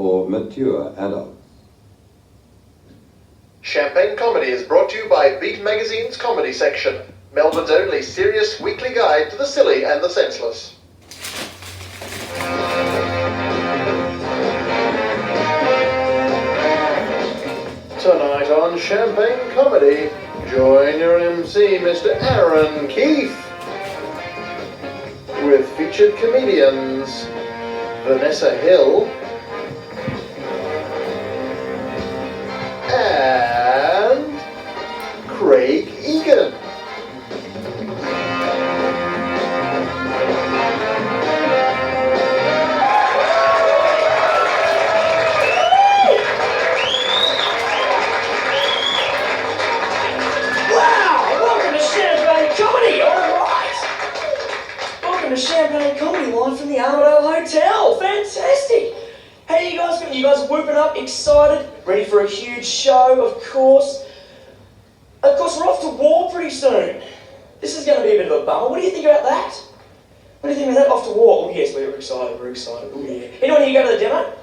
for mature adults. Champagne Comedy is brought to you by Beat Magazine's Comedy Section, Melbourne's only serious weekly guide to the silly and the senseless. Tonight on Champagne Comedy, join your MC, Mr. Aaron Keefe, with featured comedians Vanessa Hill and Craig Egan. Champagne Comedy live from the Armadale Hotel. Fantastic! How you guys going? You guys whooping up, excited, ready for a huge show, of course. Of course, we're off to war pretty soon. This is going to be a bit of a bummer. What do you think about that? What do you think about that? Off to war? Oh yes, we're excited, Oh yeah. Anyone here go to the demo?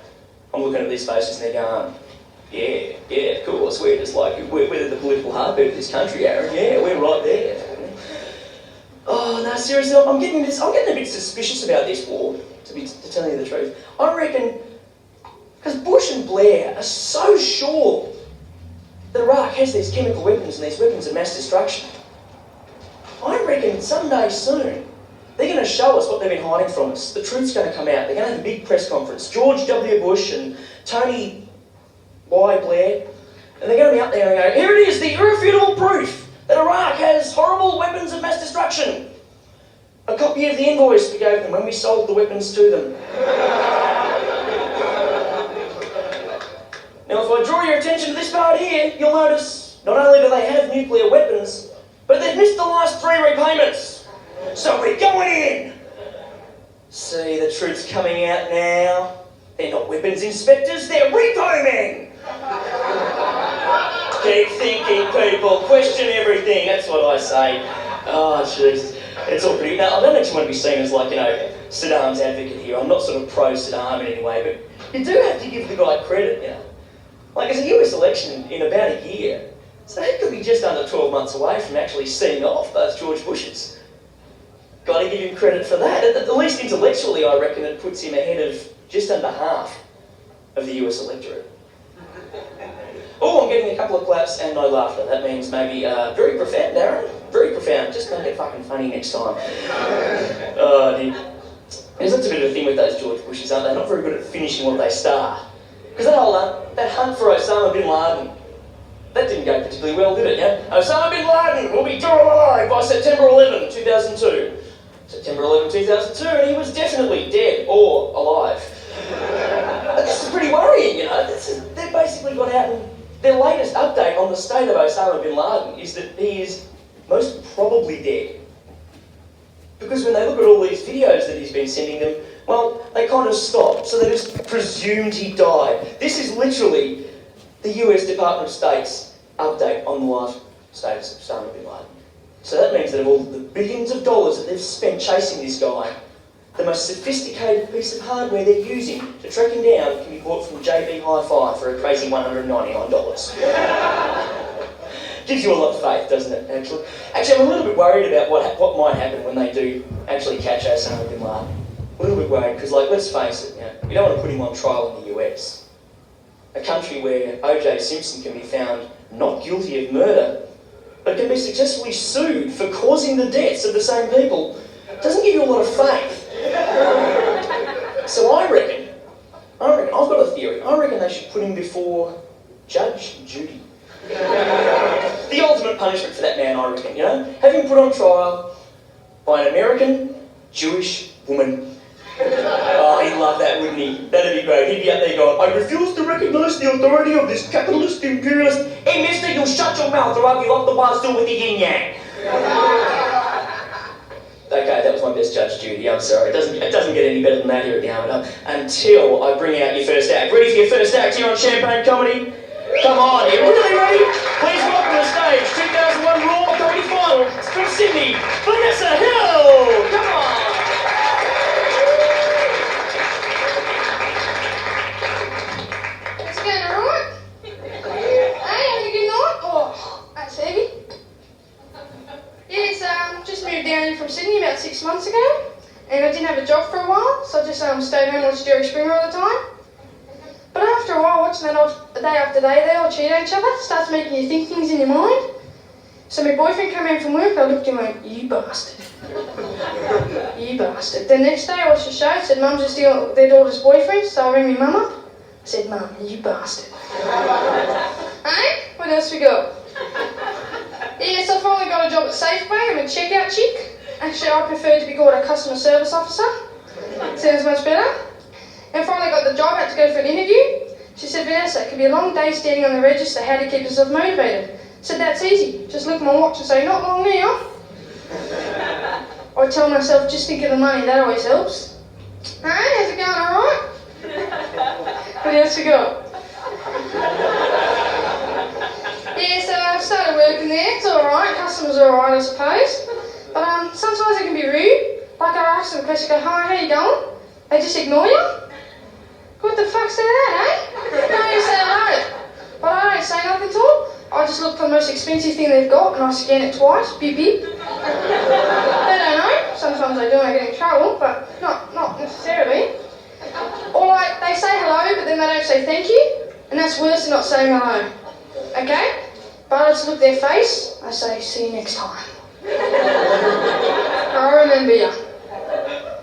I'm looking at these faces and they're going, yeah, of course. We're just like, we're the political heartbeat of this country, Aaron. Yeah, we're right there. Oh no, seriously, I'm getting a bit suspicious about this war, to tell you the truth. I reckon, because Bush and Blair are so sure that Iraq has these chemical weapons and these weapons of mass destruction, I reckon someday soon, they're going to show us what they've been hiding from us. The truth's going to come out. They're going to have a big press conference. George W. Bush and Tony Y. Blair, and they're going to be up there and go, here it is, the irrefutable proof that Iraq has horrible weapons of mass destruction. A copy of the invoice we gave them when we sold the weapons to them. Now, if I draw your attention to this part here, you'll notice not only do they have nuclear weapons, but they've missed the last 3 repayments. So we're going in. See, the truth's coming out now. They're not weapons inspectors, they're repo men. Keep thinking, people. Question everything. That's what I say. Oh, jeez. It's all pretty... Now, I don't actually want to be seen as, like, Saddam's advocate here. I'm not sort of pro-Saddam in any way, but you do have to give the guy credit, Like, it's a US election in about a year, so he could be just under 12 months away from actually seeing off both George Bushes. Got to give him credit for that. At least intellectually, I reckon it puts him ahead of just under half of the US electorate. Oh, I'm getting a couple of claps and no laughter. That means maybe very profound, Darren. Very profound. Just make it fucking funny next time. Oh, dear. Because that's a bit of a thing with those George Bushes, aren't they? Not very good at finishing what they start. Because that hunt for Osama bin Laden, that didn't go particularly well, did it, Osama bin Laden will be dead alive by September 11, 2002. September 11, 2002, and he was definitely dead or alive. This is pretty worrying, They've basically got out and their latest update on the state of Osama bin Laden is that he is most probably dead. Because when they look at all these videos that he's been sending them, well, they kind of stop, so they just presumed he died. This is literally the US Department of State's update on the life status of Osama bin Laden. So that means that of all the billions of dollars that they've spent chasing this guy, the most sophisticated piece of hardware they're using to track him down can be bought from JB Hi-Fi for a crazy $199. Gives you a lot of faith, doesn't it, actually? Actually, I'm a little bit worried about what might happen when they do actually catch Osama bin Laden. A little bit worried, because, let's face it, we don't want to put him on trial in the US. A country where O.J. Simpson can be found not guilty of murder, but can be successfully sued for causing the deaths of the same people, doesn't give you a lot of faith. So I reckon, I've got a theory. I reckon they should put him before Judge Judy. The ultimate punishment for that man, I reckon, Have him put on trial by an American Jewish woman. Oh, he'd love that, wouldn't he? That'd be great. He'd be up there going, I refuse to recognise the authority of this capitalist imperialist. Hey, mister, you'll shut your mouth or I'll be off the bar still with the yin-yang. Okay, that was my best Judge Judy, I'm sorry. It doesn't get any better than that here at the Armadale until I bring out your first act. Ready for your first act here on Champagne Comedy? Come on, are you really ready? Please welcome to the stage 2001 Raw Comedy Final from Sydney, Vanessa Hill! Come on! just stayed home and watched Jerry Springer all the time. But after a while, watching that day after day, they all cheat on each other, starts making you think things in your mind. So my boyfriend came home from work, I looked at him and went, you bastard. You bastard. The next day I watched the show, it said Mum's just stealing their daughter's boyfriend, so I rang my mum up. I said, Mum, you bastard. Hey? What else we got? Yes, I finally got a job at Safeway. I'm a checkout chick. Actually, I prefer to be called a customer service officer. Sounds much better. And finally got the job, I had to go for an interview. She said, Vanessa, it could be a long day standing on the register. How do you keep yourself motivated? I said, that's easy. Just look at my watch and say, not long now. I tell myself, just think of the money. That always helps. Hey, how's it going, alright? What else we got? Yeah, so I started working there. It's alright. Customers are alright, I suppose. But sometimes they can be rude. Like I ask them a question, go, hi, how you going? They just ignore you. What the fuck's that, eh? No, you say hello. But I don't say nothing to them. I just look for the most expensive thing they've got and I scan it twice. Beep, beep. They don't know. Sometimes they do and I get in trouble, but not necessarily. Or like, they say hello, but then they don't say thank you. And that's worse than not saying hello. Okay? But I just look at their face, I say, see you next time. I remember you.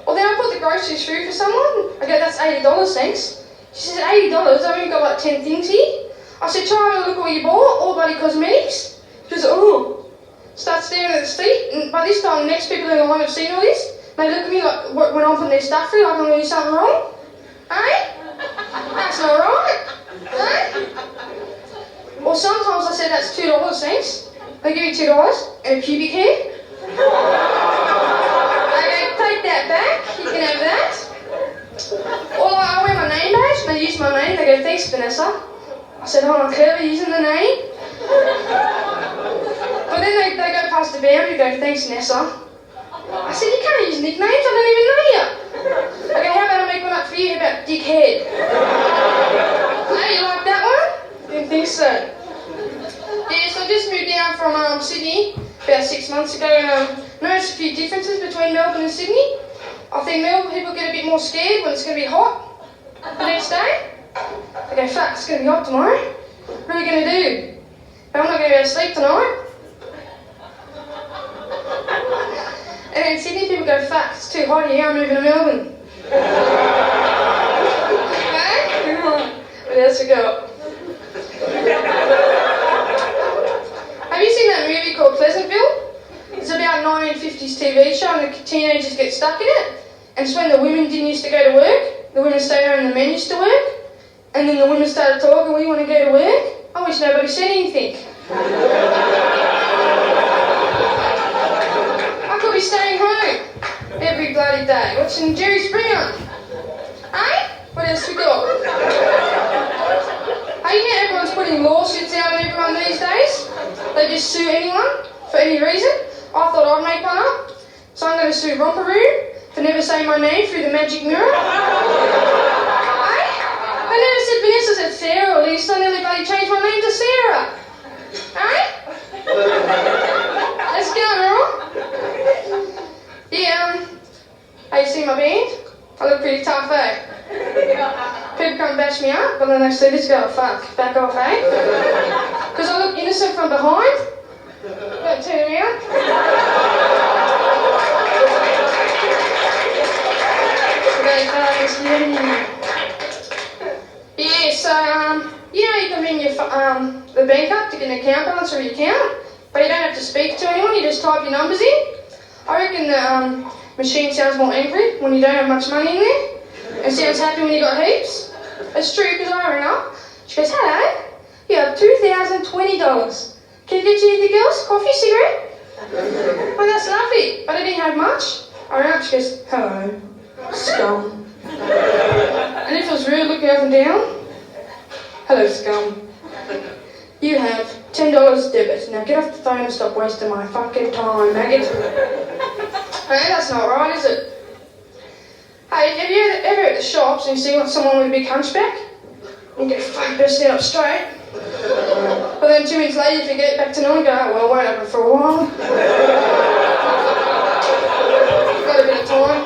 Or then I put the groceries through for someone. I go, that's $80, thanks. She said, $80? I've only got like 10 things here. I said, try and have a look at what you bought, all bloody cosmetics. She goes, oh. Start staring at the seat, and by this time the next people in the line have seen all this. They look at me like when I'm putting their stuff through, like I'm going to do something wrong. Eh? That's not right. Eh? Or sometimes I said, that's $2, thanks. They give you $2 and a pubic hair. Take that back, you can have that. Or like, I wear my name badge and they use my name, they go, thanks Vanessa. I said, oh, I'm clever using the name. But then they go past the boundary and go, thanks Nessa. I said, you can't use nicknames, I don't even know you. I go, how about I make one up for you, how about dickhead? Hey, you like that one? Didn't think so. Yeah, so I just moved down from Sydney about 6 months ago and noticed a few differences between Melbourne and Sydney. I think Melbourne people get a bit more scared when it's going to be hot the next day. They go, fuck, it's going to be hot tomorrow. What are we going to do? I'm not going to go to sleep tonight. And then Sydney people go, fuck, it's too hot here, I'm moving to Melbourne. Okay? What else we got? Have you seen that movie called Pleasantville? It's about a 1950s TV show and the teenagers get stuck in it. And it's when the women didn't used to go to work, the women stayed home and the men used to work. And then the women started talking, we want to go to work. I wish nobody said anything. I could be staying home every bloody day, watching Jerry Springer. Eh? What else we got? Hey, you know everyone's putting lawsuits out on everyone these days? They just sue anyone for any reason. I thought I'd make one up. So I'm going to sue Romperoo for never saying my name through the magic mirror. I never said Vanessa, said Sarah, at least I nearly bloody changed my name to Sarah. Alright? Let's go, girl. Yeah, how you see my band? I look pretty tough, eh? People come bash me up, but then they say, this girl, fuck, back off, eh? Because I look innocent from behind. Don't turn around. Yeah, so, you know you can ring your, the bank up to get an account balance or your account, but you don't have to speak to anyone, you just type your numbers in. I reckon the machine sounds more angry when you don't have much money in there, and sounds happy when you got heaps. It's true, because I rang up, she goes, hello, you have $2,020. Can I get you anything else? Coffee, cigarette? Well, that's lovely, but I didn't have much. I rang up, she goes, hello, scum. And if it was rude, looking up and down, hello, scum. You have $10 debit. Now get off the phone and stop wasting my fucking time, maggot. Hey, that's not right, is it? Hey, have you ever at the shops and you see someone with a big hunchback? You go, fuck, better stand up straight. But then 2 minutes later, if you get back to normal, you go, oh, well, it won't happen for a while. Got a bit of time.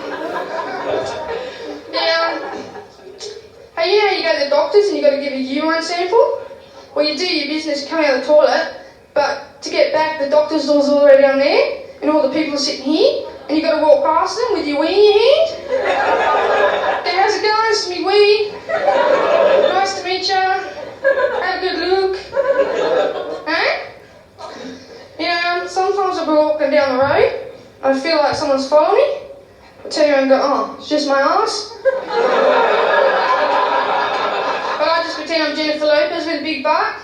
Yeah, urine sample? Well, you do your business, come out of the toilet, but to get back, the doctor's door's all the way down there, and all the people are sitting here, and you got to walk past them with your wee in your hand. Hey, how's it going? It's me wee. Nice to meet ya. Have a good look. Hey? You know, sometimes I'll be walking down the road, and I feel like someone's following me. I turn around and go, oh, it's just my ass. But I just pretend I'm Jennifer Lopez with a big butt.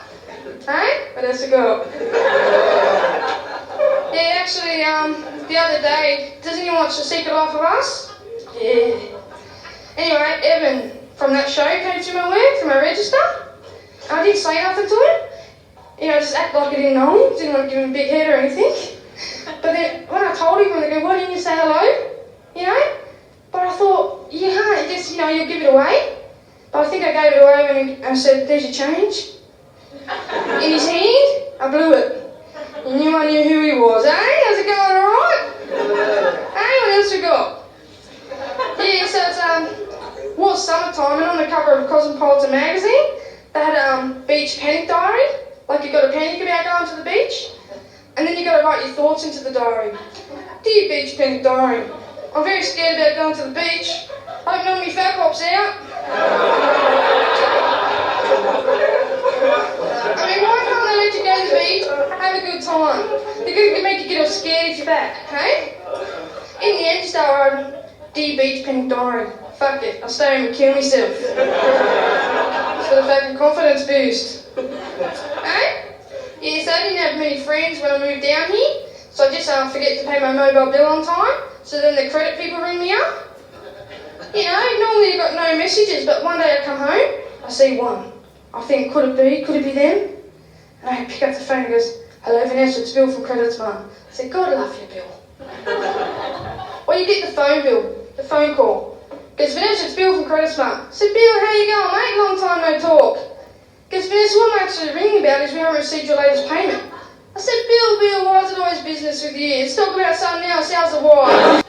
Hey? But that's a girl. Yeah, actually, the other day, does anyone watch The Secret Life of Us? Yeah. Anyway, Evan from that show came to my work for my register. I didn't say nothing to him. You know, just act like I didn't know him. Didn't want to give him a big head or anything. But then when I told him, they go, why didn't you say hello? You know? But I thought, you can't just, you know, you'll give it away. But I think I gave it away when I said, there's your change. In his hand, I blew it. You knew I knew who he was, eh? How's it going, alright? Hey, what else we got? Yeah, so it's, was summertime, and on the cover of Cosmopolitan magazine, they had a beach panic diary. Like you got to panic about going to the beach, and then you got to write your thoughts into the diary. Dear beach panic diary, I'm very scared about going to the beach. Hope none of me fat pops out. I mean, why can't they let you go to the beach, have a good time? They're going to make you get all scared if you're back, hey? In the end, you start writing, dear beach panic diary. Fuck it, I'll stay home and kill myself. It's for the fucking confidence boost. Hey? Yeah, so I didn't have many friends when I moved down here, so I just forget to pay my mobile bill on time, so then the credit people ring me up. You know, normally I've got no messages, but one day I come home, I see one. I think, could it be them? And I pick up the phone and goes, hello Vanessa, it's Bill from Credit Smart. I said, God love you, Bill. Well, you get the phone bill, the phone call. Goes, Vanessa, it's Bill from Credit Smart. I said, Bill, how you going, mate? Long time no talk. Goes, Vanessa, what I'm actually ringing about is we haven't received your latest payment. I said, Bill, why is it always business with you? Let's talk about something else. How's the wife?